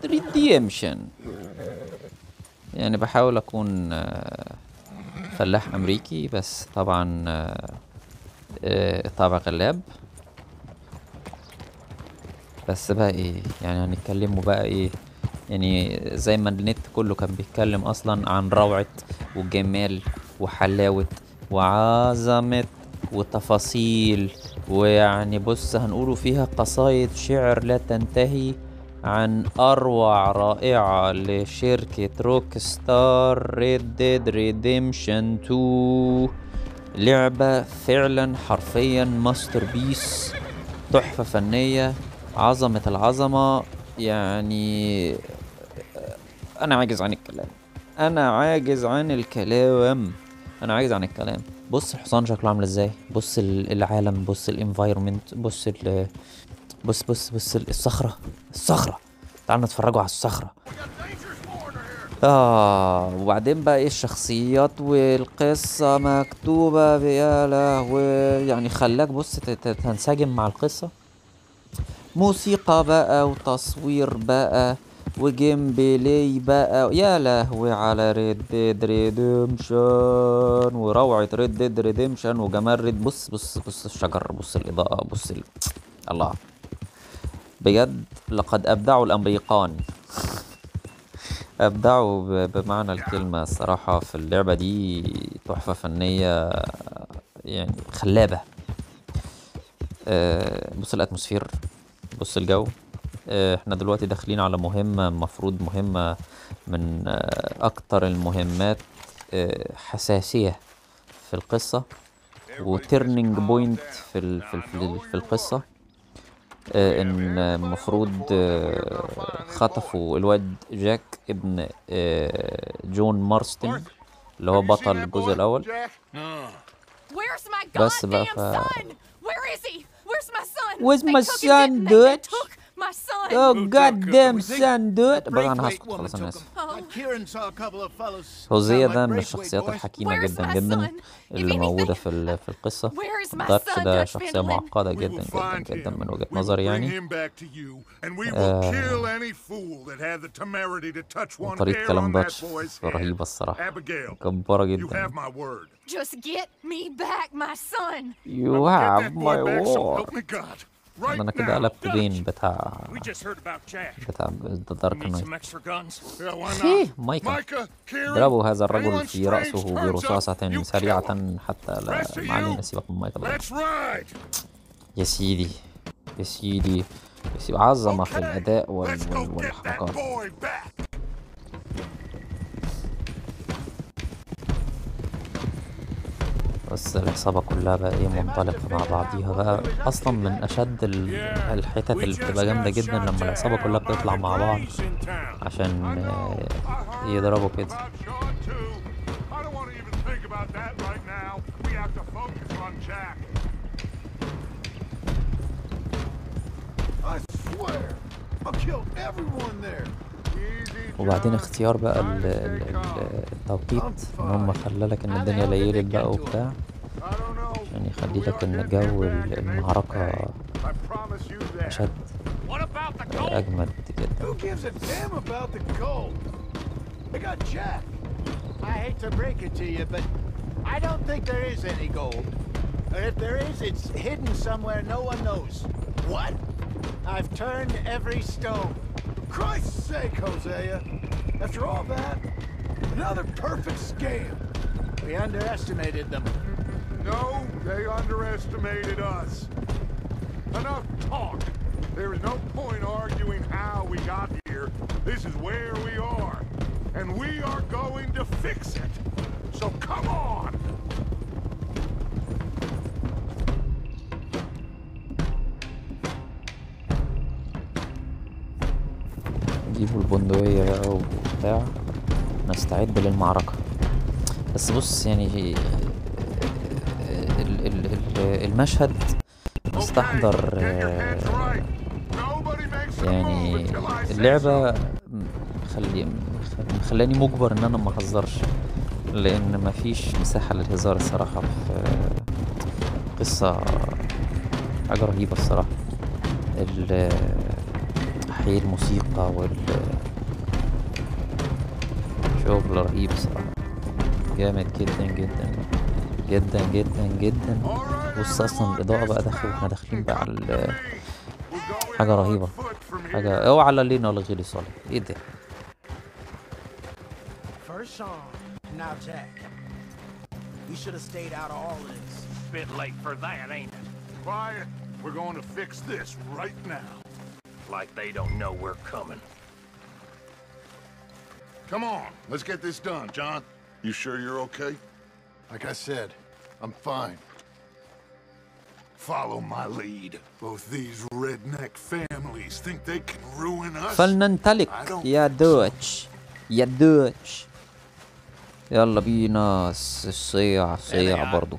ريديمشن. يعني بحاول اكون فلاح امريكي، بس طبعا طابع غلاب. بس بقى ايه يعني هنتكلموا بقى ايه؟ يعني زي ما النت كله كان بيتكلم اصلا عن روعة وجمال وحلاوة وعظمة وتفاصيل، ويعني بص هنقوله فيها قصايد شعر لا تنتهي عن اروع رائعة لشركة روك ستار ريد ديد ريديمشن 2. لعبة فعلا حرفيا ماستر بيس، تحفة فنية، عظمة العظمة. يعني انا عاجز عن الكلام، انا عاجز عن الكلام، انا عاجز عن الكلام. بص الحصان شكله عامل ازاي، بص العالم، بص الانفايرمنت، بص الصخرة، الصخرة. تعالوا نتفرجوا على الصخرة. وبعدين بقى ايه الشخصيات والقصة مكتوبة يا لهوي، يعني خلاك بص تنسجم مع القصة. موسيقى بقى وتصوير بقى وجيم بلاي بقى، يا لهوي على ريد ديد ريديمشن وروعة ريد ديد ريديمشن وجمال ريد. بص الشجر، بص الإضاءة، الله، بجد لقد أبدعوا الأمريكان. أبدعوا بمعنى الكلمة الصراحة في اللعبة دي. تحفة فنية يعني خلابة. بص الأتموسفير، بص الجو. احنا دلوقتي داخلين على مهمة، مفروض مهمة من اكتر المهمات حساسية في القصة وتيرنينج بوينت في القصة. ان المفروض خطفوا الواد جاك ابن جون مارستن اللي هو بطل الجزء الاول. بس بقى Where's my son, dude? Oh goddamn son, dude. بس انا هسكت خلاص، انا اسف. هوزيا ده من الشخصيات الحكيمة جدا جدا اللي موجودة في القصة. داركش ده شخصية معقدة جدا جدا جدا من وجهة نظري يعني. وطريقة كلام داركش رهيبة الصراحة، جبارة جدا. You have my word. انا كده قلبت بين بتاع دارك نايت. مايكا، ضربوا هذا الرجل في رأسه برصاصة سريعة حتى لا، ما علينا، سيبك من مايكا دلوقتي. يا سيدي يا سيدي يا سيدي، عظمة في الأداء والحركات. بس العصابة كلها بقى ايه منطلقة مع بعضيها بقى. اصلا من اشد الحتت اللي بتبقى جامدة جدا لما العصابة كلها بتطلع مع بعض عشان يضربوا كده. وبعدين اختيار بقى التوقيت ان هم خلالك ان الدنيا ليلت بقى وبتاع، عشان يخلي لك ان جو المعركة اشد اجمد جدا. I've turned every stone. For Christ's sake, Hosea! After all that, another perfect scam. We underestimated them. No, they underestimated us. Enough talk. There is no point arguing how we got here. This is where we are, and we are going to fix it. So come on! نجيبوا البندقية بقى وبتاع، نستعد للمعركة. بس بص يعني المشهد مستحضر. يعني اللعبة خلاني مجبر ان انا ما اهزرش، لان مفيش مساحة للهزار الصراحة في قصة. حاجة رهيبة الصراحة. ايه الموسيقى شغل رهيب صراحة، جامد جدا جدا جدا جدا جدا. بص اصلا الاضاءة بقى احنا داخلين بقى على حاجة رهيبة، حاجة اوعى على لينا ولا غيري صالح. ايه ده؟ First song. Now, Jack. We should have stayed out of all of this. Bit late for that, ain't it? Quiet. We're going to fix this right now. Like they don't know we're coming. Come on, let's get this done, John. You sure you're okay? Like I said, I'm fine. Follow my lead. Both these redneck families think they can ruin us. فلننطلق يا دوتش يا دوتش. يلا بينا. الصيع برضو.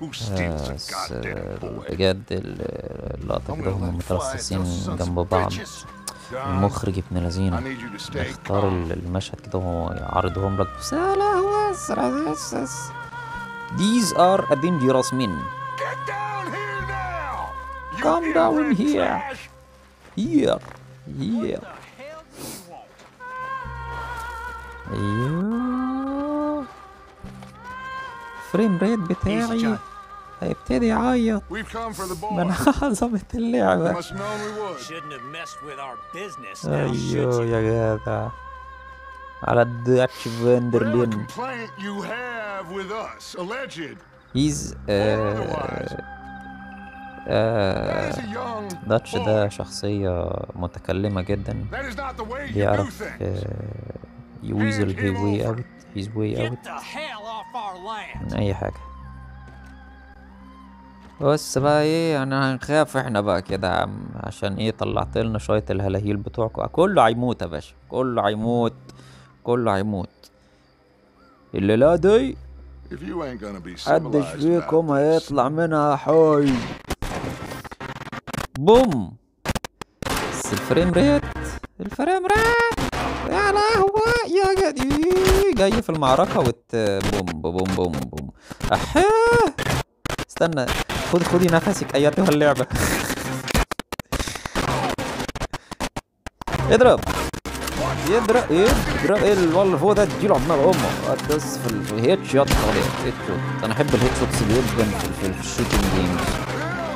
Who steals a goddamn boy? بجد اللقطة كده هم مترصصين جنب بعض. المخرج ابن لذينه اختار المشهد كده وهو يعرضهم لك. بس يا لهوي. These are a dangerous men. Get down here now! Come down here. Here. ايوه. فريم ريت بتاعي هيبتدي يعيط We've come for the من boy. عظمة اللعبة. Must have known we would. Shouldn't have messed with our business now, ايوه should you? يا جدع على الداتش Whatever فاندرلين. complaint you have with us, alleged, هيز that is a young داتش boy. ده شخصية متكلمة جدا، That is not the way you do بيعرف things. يويزل his way out Get the hell off our land! من أي حاجة. بس بقى ايه يعني هنخاف احنا بقى كده يا عم، عشان ايه طلعت لنا شوية الهلاهيل بتوعكم. كله هيموت يا باشا، كله هيموت. اللي لا دي If you ain't gonna be محدش civilized فيكم about this, هيطلع منها حي. بوم. بس الفريم ريت يا لهوي يا جدي جاي في المعركة بوم بوم بوم بوم. احيه استنى خدي نفسك ايتها اللعبة. اضرب ايه والله فوق ده اديله عمال امه بس في الهيد شوت. انا احب الهيد شوتس جدا في الشوتنج جيمز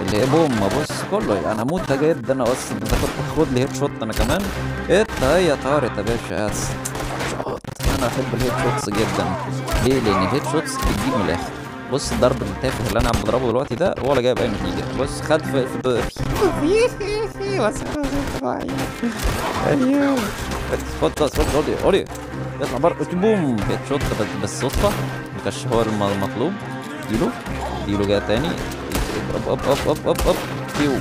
اللي هي بوم. بص كله انا اموت جدا. انا اصلا انت كنت تاخد لي هيد شوت انا كمان. هي طارت يا باشا. انا احب الهيد شوتس جدا. ليه؟ لان الهيد شوتس بتجيب من الاخر. بص الضرب التافه اللي انا عم بضربه دلوقتي ده ولا جايب اي نتيجه. بص خد في بس ايوه خد اولي يطلع بره بوم هيد شوت بس صدفه ما كانش هو المطلوب. اديله جاي تاني. اضرب بيو.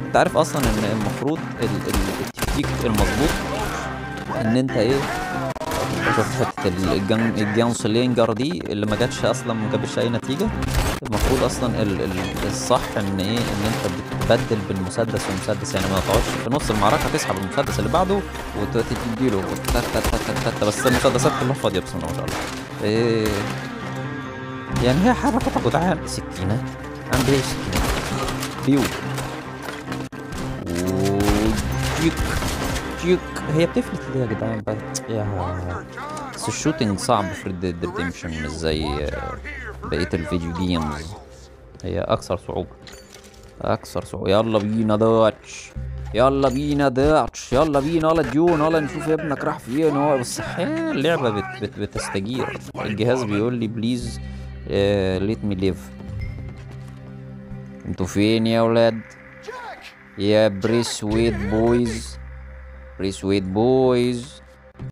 انت عارف اصلا ان المفروض التكتيك المظبوط ان انت ايه شوف حته الجان سلينجر دي اللي ما جاتش اصلا ما جابش اي نتيجه. المفروض اصلا الصح ان ايه ان انت بتبدل بالمسدس والمسدس، يعني ما تقعدش في نص المعركه تسحب المسدس اللي بعده وتديله بس المسدسات كلها فاضيه بسم الله ما شاء الله. إيه يعني هي حركه يا جدعان. سكينه عندي ايه سكينه بيو جيك هي بتفلت ليه يا جدعان بقى يا. بس الشوتينج صعب في ريد ديد ريديمشن مش زي بقية الفيديو جيمز. هي أكثر صعوبة. يلا بينا داتش يلا بينا ديون يلا نشوف ابنك راح فين. هو بس اللعبة بتستجير. الجهاز بيقول لي بليز ليت مي ليف. انتوا فين يا ولاد يا بريسويت بويز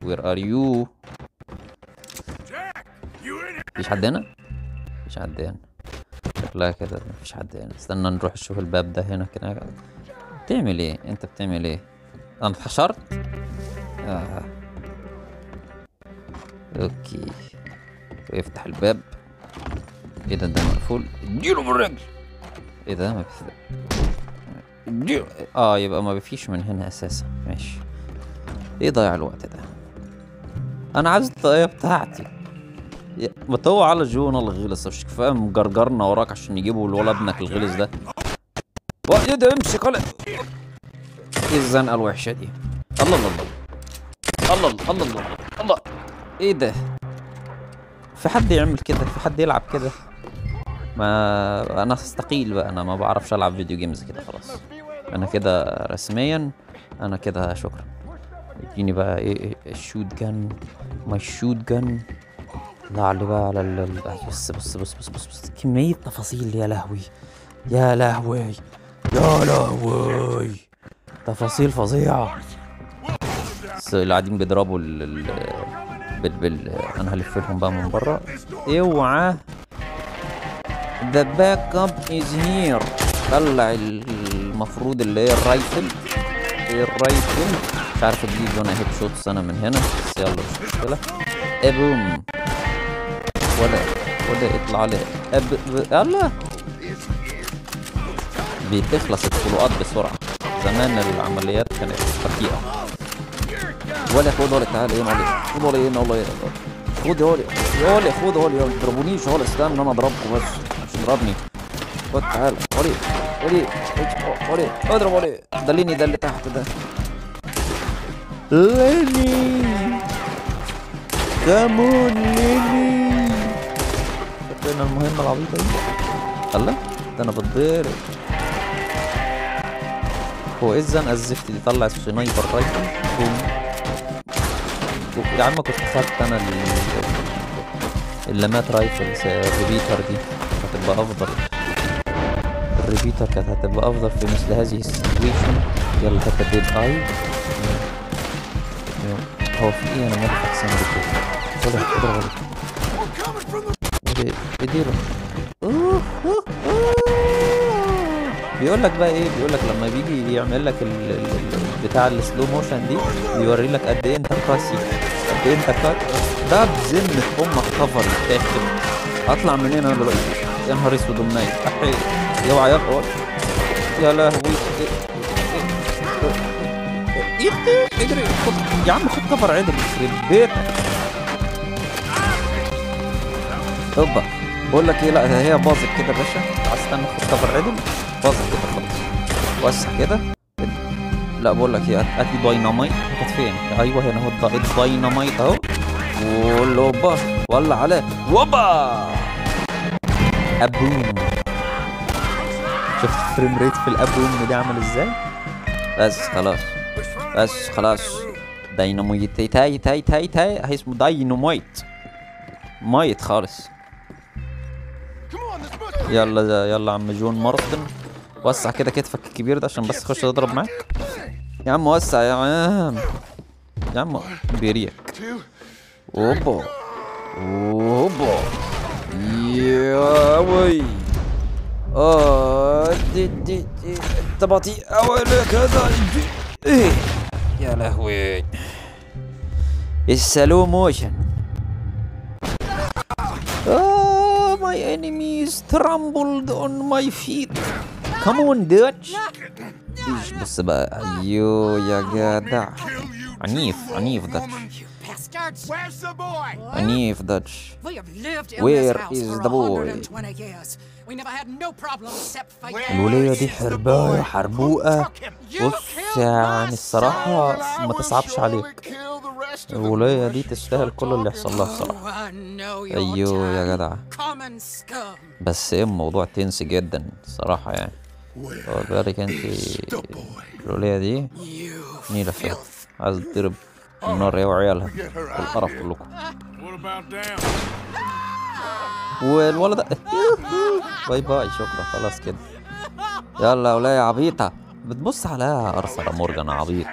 where are you؟ مفيش حد هنا؟ شكلها كده مفيش حد هنا. استنى نروح نشوف الباب ده هنا كده. بتعمل ايه؟ انت بتعمل ايه؟ انا اتحشرت؟ اوكي افتح الباب. ايه ده مقفول. اديله بالرجل. ايه ده ما يبقى ما بفيش من هنا اساسا. ماشي. ايه ضيع الوقت ده؟ انا عايز الطاقية بتاعتي. ما تو على جون الغلس مش كفايه مجرجرنا وراك عشان يجيبوا الولد ابنك الغلس ده. ايه ده امسك ولا ايه الزنقة الوحشة دي؟ الله الله الله الله الله الله الله. ايه ده؟ في حد يعمل كده؟ في حد يلعب كده؟ ما انا هستقيل بقى، انا ما بعرفش العب فيديو جيمز كده خلاص. انا كده رسميا انا كده شكرا. اديني بقى ايه الشوت جن، ماي شوت جن. طلع لي بقى على بص بص بص بص بص بص كمية تفاصيل. يا لهوي يا لهوي يا لهوي، تفاصيل فظيعة. بس اللي قاعدين بيضربوا انا هلف لهم بقى من بره. اوعى. The backup is here. طلع المفروض اللي هي الرايفل. مش عارف تجيب لونها هيد شوتس انا من هنا، بس يلا مش مشكلة. ابوم ولا يطلع لي يلا. بتخلص الطلقات بسرعة. زمان العمليات كانت بطيئة. ولا خد ولا تعال هنا، خد ولا هنا والله. خد يا خد ما تضربونيش ولا استنى انا اضربكم بس مش تضربني. خد تعال ولي اضرب ولي. دليني ده اللي تحت ده. ليني كمون ليني. شفنا المهمة العبيطة دي. الله ده انا بتضرب. هو ايه الزنقة الزفت دي؟ طلع السنايبر رايفل. يا عم كنت خدت انا اللمات رايفلز. الريبيتر دي هتبقى افضل. الريبيتر كانت هتبقى افضل في مثل هذه السيتويشن. يلا هات ديد اي. هو في ايه؟ انا ما بعرف احسن كده. اضرب اديله. بيقول لك بقى ايه؟ بيقول لك لما بيجي يعمل لك بتاع السلو موشن دي بيوري لك قد ايه انت قاسي، قد ايه انت ده بذمة امك كفر يتاخد. اطلع من هنا دلوقتي. يا نهار اسود ومنيل. احي اوعى يا يا لهوي. اجري يا عم، خد كفر عدل يخرب بيتك. هوبا بقول لك ايه، لا هي باظت كده يا باشا. عايز استنى خد كفر عدل، باظت كده خلاص. وسع كده. لا بقول لك ايه، هات لي دايناميت. كانت فين؟ ايوه هنا اهو الدايناميت اهو. ولوبا ولع عليه وبا ابوم. شفت الفريم ريت في الابوم دي عامل ازاي؟ بس خلاص دايناميت. تاي هي اسمه دايناميت مايت خالص. يلا عم جون مارتن، وسع كده كتفك الكبير ده عشان بس اخش اضرب معاك. يا عم وسع يا عم بيريك. اوبا يا وي. دي انت بطيء اوي كذا. ايه يا لهوي. السلو موشن. My enemies trembled on my feet. Come on Dutch. بص بقى. ايوه يا جدع. عنيف داتش. عنيف داتش. Where is the boy? الولية دي حربوقة. بص يعني الصراحة ما تصعبش عليك. الولية دي تستاهل كل اللي يحصل لها الصراحة. ايوه يا جدع. بس ايه الموضوع تنسي جدا الصراحة يعني. بالك انت الولية دي نيلة فيها عايز تضرب النار هي وعيالها والقرف كلكم. والولد باي شكرا خلاص كده. يلا ولاية عبيطة بتبص عليها ارسل مورجان عبيط.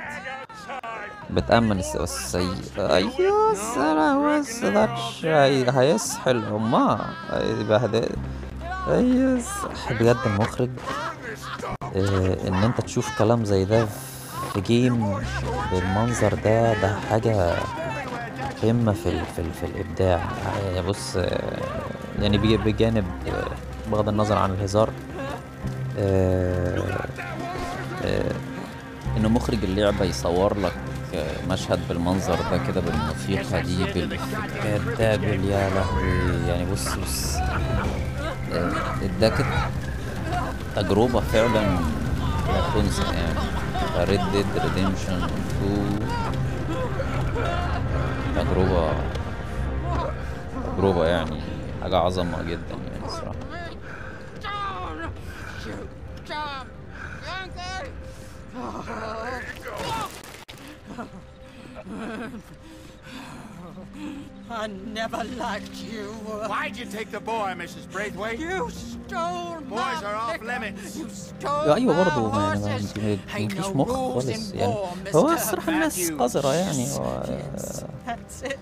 بتأمن السيء. ايوه السلام بس داتش هيسحل هما يبهدل. ايوه بجد المخرج ان انت تشوف كلام زي ده في جيم بالمنظر ده حاجة قمة في الإبداع يعني. بص يعني بجانب بغض النظر عن الهزار إنه مخرج اللعبة يصور لك مشهد بالمنظر ده كده بالموسيقى دي بالإفكتات ده يا لهوي يعني. بص اداك تجربة فعلا لا تنسى يعني. Red Dead Redemption 2 تجربة يعني حاجة عظمة جدا يعني الصراحة. I never liked you. Why'd you take the boy, Mrs. Braithwaite? You stole my Boys are off liquor. limits. You stole ايوه my برضه يعني horses. Ain't مفيش no مخ rules خالص in يعني. war, هو Mr. الصراحة الناس قذرة يعني. هو That's it.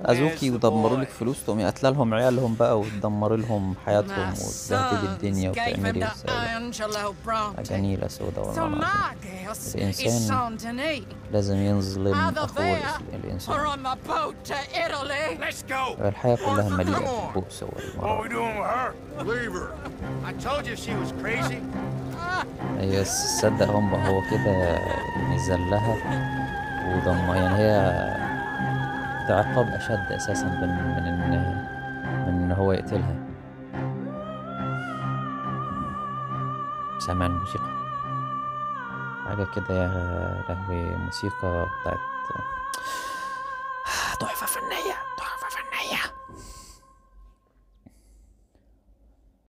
أذوكي ودمروا لك فلوس تقومي قاتله لهم عيالهم بقى وتدمري لهم حياتهم My وتبهدلي sons الدنيا gave him وتعملي to ازاي. Angelo Bronte. جميلة سودا So والله العظيم. my guess is الإنسان Saint-Denis. لازم يظلم Either أخوه there or الإنسان. on my boat to Italy. Let's go. الحياة كلها Arthur, مليئة come on. بالبؤس What والمرض. we doing with her? Leave her. I told you she was crazy. هي تصدق هو كده نزلها ودمر يعني. هي ده عقاب أشد أساسا من إن هو يقتلها. سامع الموسيقى حاجة كده يا لهوي. موسيقى بتاعت تحفة فنية.